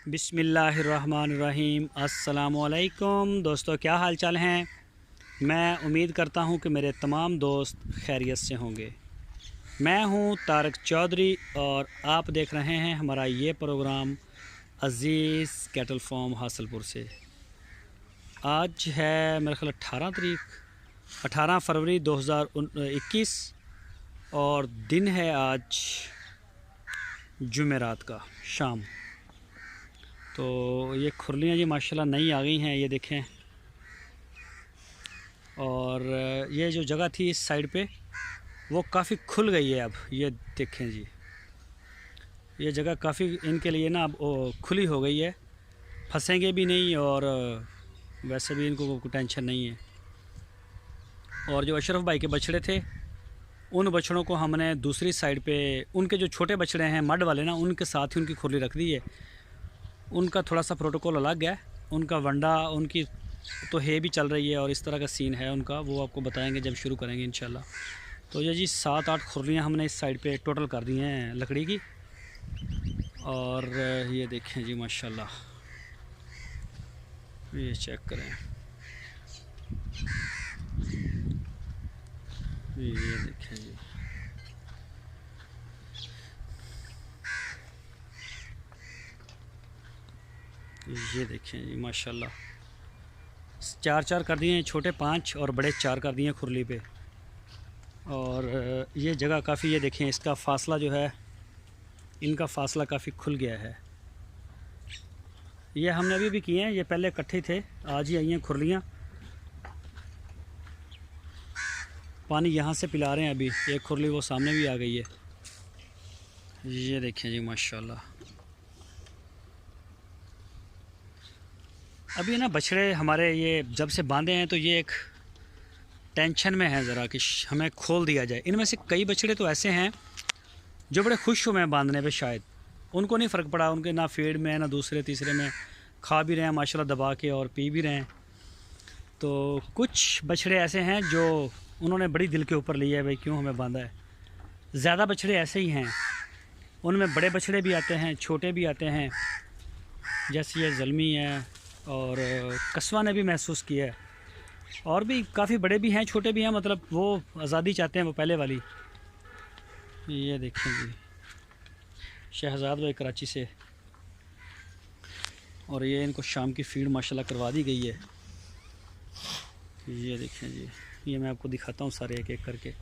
बिस्मिल्लाहिर्रहमानिर्रहीम। अस्सलामुअलैकुम दोस्तों, क्या हाल चाल हैं। मैं उम्मीद करता हूं कि मेरे तमाम दोस्त खैरियत से होंगे। मैं हूं तारक चौधरी और आप देख रहे हैं हमारा ये प्रोग्राम अज़ीज़ कैटल फार्म हासलपुर से। आज है मेरे ख्याल 18 फरवरी 2021 और दिन है आज जुमेरात का शाम। तो ये खुरलियाँ जी माशाल्लाह नई आ गई हैं, ये देखें। और ये जो जगह थी इस साइड पे वो काफ़ी खुल गई है अब। ये देखें जी, ये जगह काफ़ी इनके लिए ना अब खुली हो गई है, फंसेंगे भी नहीं और वैसे भी इनको कोई टेंशन नहीं है। और जो अशरफ भाई के बछड़े थे उन बछड़ों को हमने दूसरी साइड पे, उनके जो छोटे बछड़े हैं मड वाले ना, उनके साथ ही उनकी खुरली रख दी है। उनका थोड़ा सा प्रोटोकॉल अलग है, उनका वंडा उनकी तो है भी चल रही है और इस तरह का सीन है उनका, वो आपको बताएंगे जब शुरू करेंगे इंशाल्लाह। तो ये जी 7-8 खुरलियाँ हमने इस साइड पे टोटल कर दी हैं लकड़ी की। और ये देखें जी माशाल्लाह, ये चेक करें, ये देखें जी, ये देखें जी माशाल्लाह। 4-4 कर दिए हैं, छोटे 5 और बड़े 4 कर दिए हैं खुरली पे। और ये जगह काफ़ी, ये देखें इसका फासला जो है, इनका फासला काफ़ी खुल गया है। ये हमने अभी भी किए हैं, ये पहले इकट्ठे थे, आज ही आई हैं खुरलियाँ। पानी यहाँ से पिला रहे हैं अभी, एक खुरली वो सामने भी आ गई है। ये देखें जी माशाल्लाह। अभी ना बछड़े हमारे ये जब से बांधे हैं तो ये एक टेंशन में है ज़रा कि हमें खोल दिया जाए। इनमें से कई बछड़े तो ऐसे हैं जो बड़े खुश हुए हैं बांधने पे, शायद उनको नहीं फ़र्क पड़ा, उनके ना फेड में ना दूसरे तीसरे में, खा भी रहे हैं माशाल्लाह दबा के और पी भी रहे हैं। तो कुछ बछड़े ऐसे हैं जो उन्होंने बड़ी दिल के ऊपर लिया है, भाई क्यों हमें बांधा है। ज़्यादा बछड़े ऐसे ही हैं, उनमें बड़े बछड़े भी आते हैं, छोटे भी आते हैं, जैसे ये ज़ल्मी है और कस्बा ने भी महसूस किया है। और भी काफ़ी बड़े भी हैं, छोटे भी हैं, मतलब वो आज़ादी चाहते हैं, वो पहले वाली। ये देखें जी, शहजाद भाई कराची से। और ये इनको शाम की फीड माशाल्लाह करवा दी गई है। ये देखें जी, ये मैं आपको दिखाता हूँ सारे एक एक करके।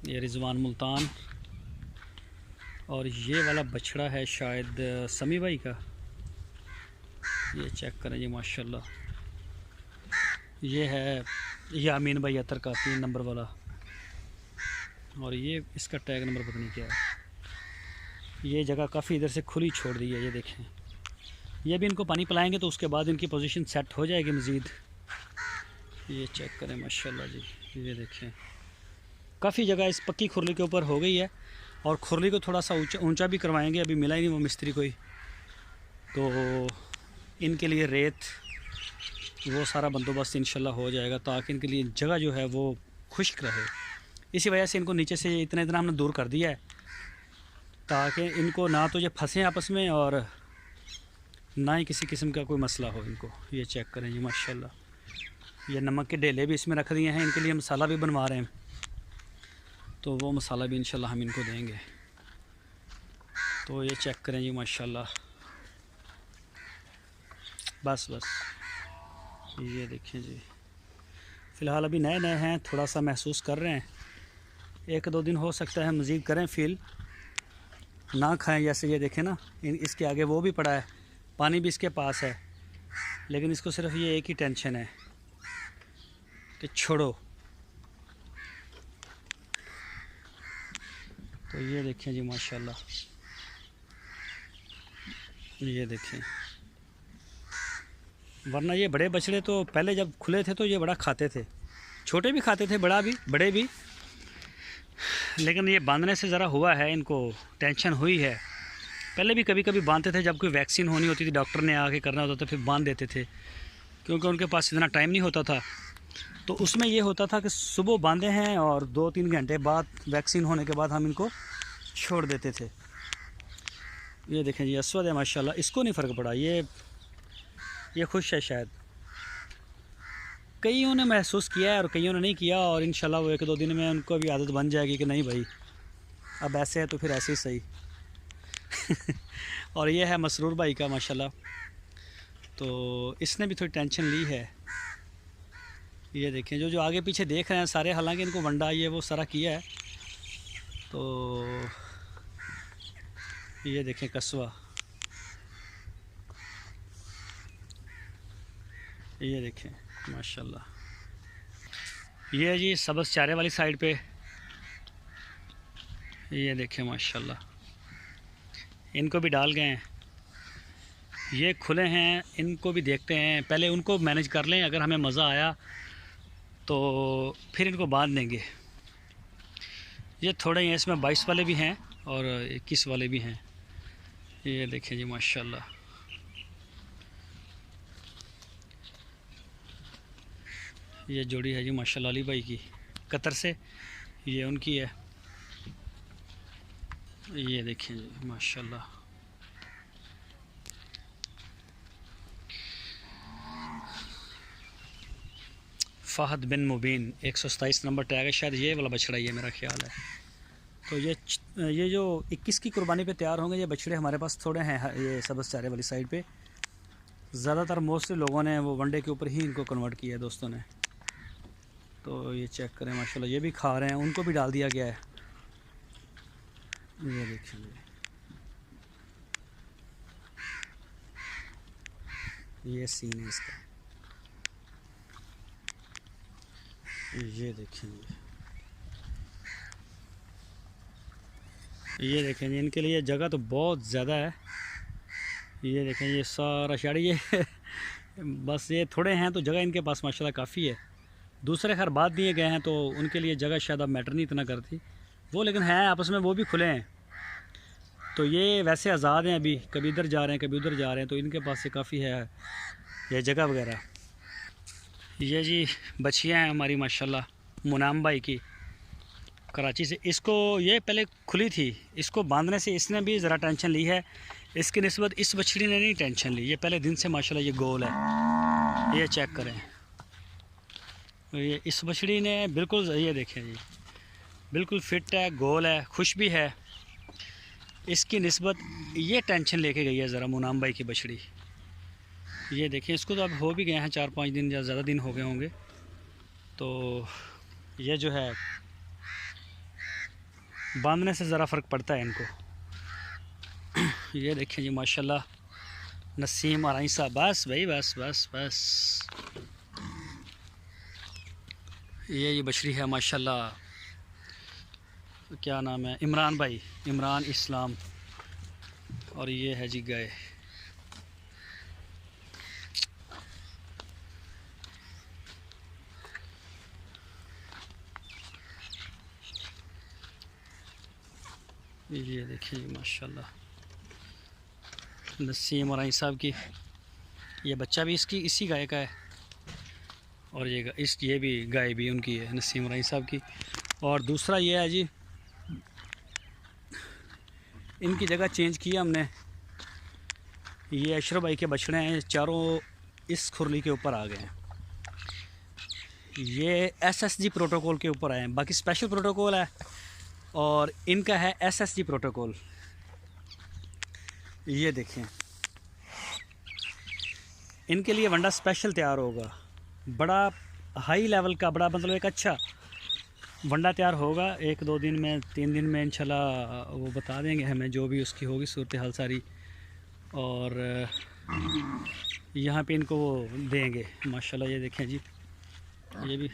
ये रिजवान मुल्तान, और ये वाला बछड़ा है शायद समी भाई का। ये चेक करें जी माशाल्लाह। ये है यामीन भाई अतर का 3 नंबर वाला, और ये इसका टैग नंबर पता नहीं क्या है। ये जगह काफ़ी इधर से खुली छोड़ दी है, ये देखें। ये भी इनको पानी पिलाएंगे तो उसके बाद इनकी पोजीशन सेट हो जाएगी मज़ीद। ये चेक करें माशाल्लाह जी, ये देखें काफ़ी जगह इस पक्की खुरली के ऊपर हो गई है। और खुरली को थोड़ा सा ऊंचा भी करवाएंगे, अभी मिला ही नहीं वो मिस्त्री कोई, तो इनके लिए रेत वो सारा बंदोबस्त इंशाल्लाह हो जाएगा, ताकि इनके लिए जगह जो है वो खुश्क रहे। इसी वजह से इनको नीचे से इतना इतना हमने दूर कर दिया है, ताकि इनको ना तो ये फंसें आपस में और ना ही किसी किस्म का कोई मसला हो इनको। ये चेक करें जी माशाल्लाह। ये नमक के ढेले भी इसमें रख दिए हैं, इनके लिए मसाला भी बनवा रहे हैं, तो वो मसाला भी इंशाल्लाह हम इनको देंगे। तो ये चेक करें जी माशाल्लाह। बस ये देखें जी, फ़िलहाल अभी नए नए हैं, थोड़ा सा महसूस कर रहे हैं। 1-2 दिन हो सकता है मज़ीद करें फील, ना खाएं। जैसे ये देखें ना, इसके आगे वो भी पड़ा है, पानी भी इसके पास है, लेकिन इसको सिर्फ ये एक ही टेंशन है कि छोड़ो। तो ये देखें जी माशाल्लाह, ये देखें। वरना ये बड़े बछड़े तो पहले जब खुले थे तो ये बड़ा खाते थे, छोटे भी खाते थे, बड़े भी। लेकिन ये बांधने से ज़रा हुआ है, इनको टेंशन हुई है। पहले भी कभी कभी बांधते थे, जब कोई वैक्सीन होनी होती थी, डॉक्टर ने आके करना होता था, फिर बांध देते थे, क्योंकि उनके पास इतना टाइम नहीं होता था। तो उसमें ये होता था कि सुबह बांधे हैं और 2-3 घंटे बाद वैक्सीन होने के बाद हम इनको छोड़ देते थे। ये देखें जी अस्वद है माशाल्लाह, इसको नहीं फ़र्क पड़ा, ये खुश है शायद। कईयों ने महसूस किया है और कईयों ने नहीं किया, और इंशाल्लाह वो 1-2 दिन में उनको भी आदत बन जाएगी कि नहीं भाई अब ऐसे है तो फिर ऐसे ही सही। और ये है मसरूर भाई का माशाल्लाह, तो इसने भी थोड़ी टेंशन ली है। ये देखें जो आगे पीछे देख रहे हैं सारे, हालांकि इनको वंडा ये वो सारा किया है। तो ये देखें कस्वा, ये देखें माशाल्लाह। ये है जी सब्ज़ चारे वाली साइड पे, ये देखें माशाल्लाह, इनको भी डाल गए हैं। ये खुले हैं, इनको भी देखते हैं, पहले उनको मैनेज कर लें, अगर हमें मज़ा आया तो फिर इनको बांध देंगे। ये थोड़े हैं, इसमें 22 वाले भी हैं और 21 वाले भी हैं। ये देखें जी माशाल्लाह। ये जोड़ी है जी माशाल्लाह अली भाई की, कतर से, ये उनकी है। ये देखें जी माशाल्लाह। फ़हद बिन मुबीन 127 नंबर टैग है, शायद ये वाला बछड़ा ही है मेरा ख्याल है। तो ये जो 21 की कुर्बानी पे तैयार होंगे, ये बछड़े हमारे पास थोड़े हैं ये सब्ज़ चारे वाली साइड पे। ज़्यादातर मोस्टली लोगों ने वो वनडे के ऊपर ही इनको कन्वर्ट किया है दोस्तों ने। तो ये चेक करें माशाल्लाह, ये भी खा रहे हैं, उनको भी डाल दिया गया है। ये देखिए ये सीन है इसका, ये देखें ये देखें जी, इनके लिए जगह तो बहुत ज़्यादा है। ये देखें ये सारा शाड़ी, ये बस ये थोड़े हैं तो जगह इनके पास माशाल्लाह काफ़ी है। दूसरे खैर बाद दिए गए हैं तो उनके लिए जगह शायद अब मैटर नहीं इतना करती वो, लेकिन हैं आपस में वो भी खुले हैं। तो ये वैसे आज़ाद हैं, अभी कभी इधर जा रहे हैं कभी उधर जा रहे हैं, तो इनके पास से काफ़ी है ये जगह वगैरह। ये जी बछियाँ हैं हमारी माशाल्लाह मुनाम भाई की, कराची से। इसको ये पहले खुली थी, इसको बांधने से इसने भी ज़रा टेंशन ली है, इसकी निस्बत इस बछड़ी ने नहीं टेंशन ली। ये पहले दिन से माशाल्लाह ये गोल है, ये चेक करें। ये इस बछड़ी ने बिल्कुल, ये देखें जी बिल्कुल फिट है, गोल है, खुश भी है। इसकी निस्बत ये टेंशन लेके गई है ज़रा मुनाम भाई की बछड़ी। ये देखें, इसको तो अब हो भी गए हैं 4-5 दिन या ज़्यादा दिन हो गए होंगे। तो ये जो है बांधने से ज़रा फ़र्क पड़ता है इनको। ये देखें जी माशाल्लाह नसीम और आइसा, बस भाई बस बस बस। ये बछड़ी है माशाल्लाह, क्या नाम है, इमरान भाई, इमरान इस्लाम। और ये है जी गाय। ये देखिए माशाल्लाह नसीम और आई साहब की। ये बच्चा भी इसकी इसी गाय का है, और ये भी गाय भी उनकी है, नसीम और आई साहब की। और दूसरा ये है जी, इनकी जगह चेंज किया हमने। ये अशरफ भाई के बछड़े हैं, चारों इस खुरली के ऊपर आ गए हैं। ये SSG प्रोटोकॉल के ऊपर आए हैं, बाकी स्पेशल प्रोटोकॉल है और इनका है SSG प्रोटोकॉल। ये देखें, इनके लिए वंडा स्पेशल तैयार होगा, बड़ा हाई लेवल का, बड़ा मतलब एक अच्छा वंडा तैयार होगा 1-2 दिन में, 3 दिन में इंशाल्लाह वो बता देंगे हमें, जो भी उसकी होगी सूरत हाल सारी। और यहाँ पे इनको वो देंगे माशाल्लाह। ये देखें जी, ये भी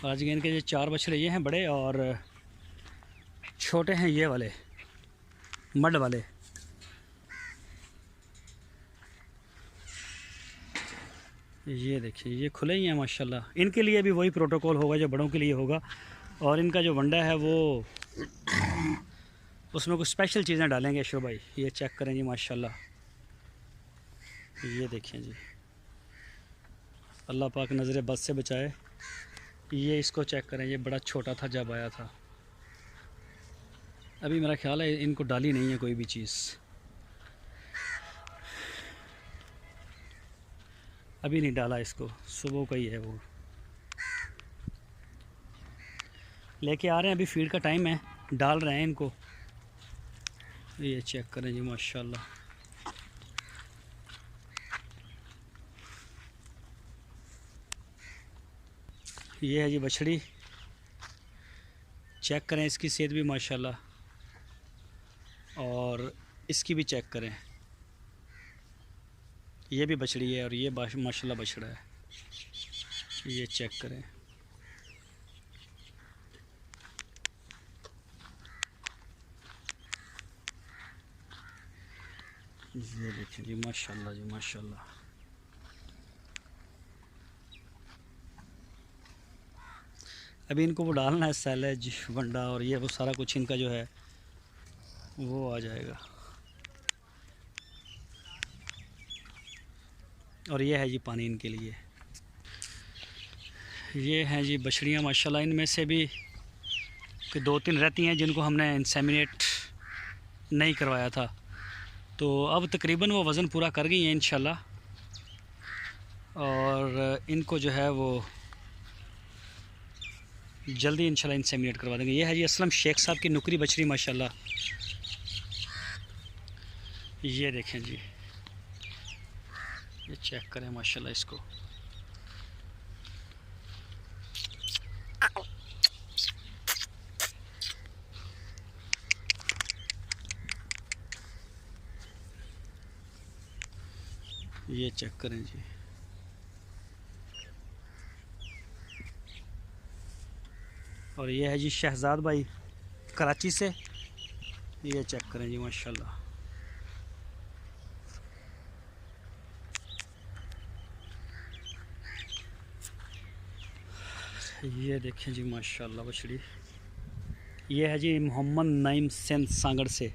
आज के इनके ये 4 बछड़े ये हैं बड़े, और छोटे हैं ये वाले मड वाले। ये देखिए ये खुले ही हैं माशाल्लाह। इनके लिए भी वही प्रोटोकॉल होगा जो बड़ों के लिए होगा, और इनका जो वंडा है वो उसमें कुछ स्पेशल चीज़ें डालेंगे अशरफ भाई। ये चेक करें जी माशाल्लाह, ये देखें जी, अल्लाह पाक नज़र बद से बचाए। ये इसको चेक करें, ये बड़ा छोटा था जब आया था। अभी मेरा ख्याल है इनको डाली नहीं है कोई भी चीज़, अभी नहीं डाला इसको, सुबह का ही है वो। लेके आ रहे हैं, अभी फीड का टाइम है, डाल रहे हैं इनको। ये चेक करें जी माशाल्लाह। ये है जी बछड़ी, चेक करें इसकी सेहत भी माशाल्लाह, और इसकी भी चेक करें। ये भी बछड़ी है और ये माशाल्लाह बछड़ा है। ये चेक करें। ये देखें जी माशाल्लाह जी माशाल्लाह। अभी इनको वो डालना है सैलेज वंडा और ये वो सारा कुछ इनका जो है वो आ जाएगा। और ये है जी पानी इनके लिए। ये हैं जी बछड़ियाँ माशाल्लाह, इनमें से भी कि 2-3 रहती हैं जिनको हमने इंसेमिनेट नहीं करवाया था, तो अब तकरीबन वो वज़न पूरा कर गई हैं इंशाल्लाह। और इनको जो है वो जल्दी इंशाल्लाह इंसेमिनेट करवा देंगे। ये है जी असलम शेख साहब की नुकरी बछड़ी माशाल्लाह। ये देखें जी, ये चेक करें माशाल्लाह इसको। ये चेक करें जी। और ये है जी शहजाद भाई कराची से। ये चेक करें जी माशाल्लाह। ये देखें जी माशाल्लाह बछड़ी। ये है जी मोहम्मद नईम सिंध सांगड़ से।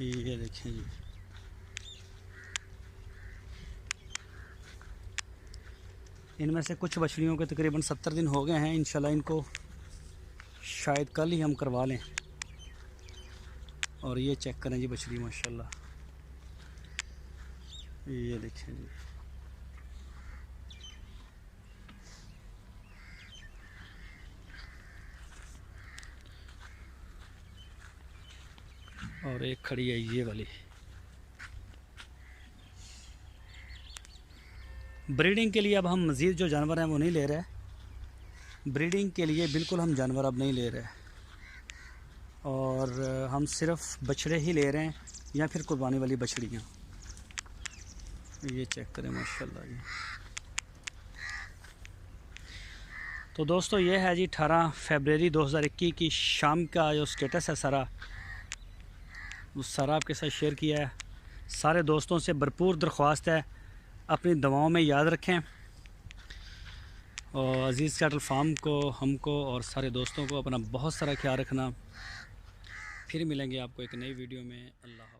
ये देखें जी, इनमें से कुछ बछड़ियों के तकरीबन 70 दिन हो गए हैं। इंशाल्लाह इनको शायद कल ही हम करवा लें। और ये चेक करें जी बछड़ी माशाल्लाह। ये देखें जी, और एक खड़ी है ये वाली। ब्रीडिंग के लिए अब हम मज़ीद जो जानवर हैं वो नहीं ले रहे। ब्रीडिंग के लिए बिल्कुल हम जानवर अब नहीं ले रहे, और हम सिर्फ बछड़े ही ले रहे हैं या फिर कुर्बानी वाली बछड़ियाँ। ये चेक करें माशाल्लाह जी। तो दोस्तों ये है जी 18 फरवरी 2021 की शाम का जो स्टेटस है सारा, वो सारा आपके साथ शेयर किया है। सारे दोस्तों से भरपूर दरख्वास्त है अपनी दवाओं में याद रखें, और अज़ीज़ कैटल फार्म को, हमको और सारे दोस्तों को अपना बहुत सारा ख्याल रखना। फिर मिलेंगे आपको एक नई वीडियो में। अल्लाह।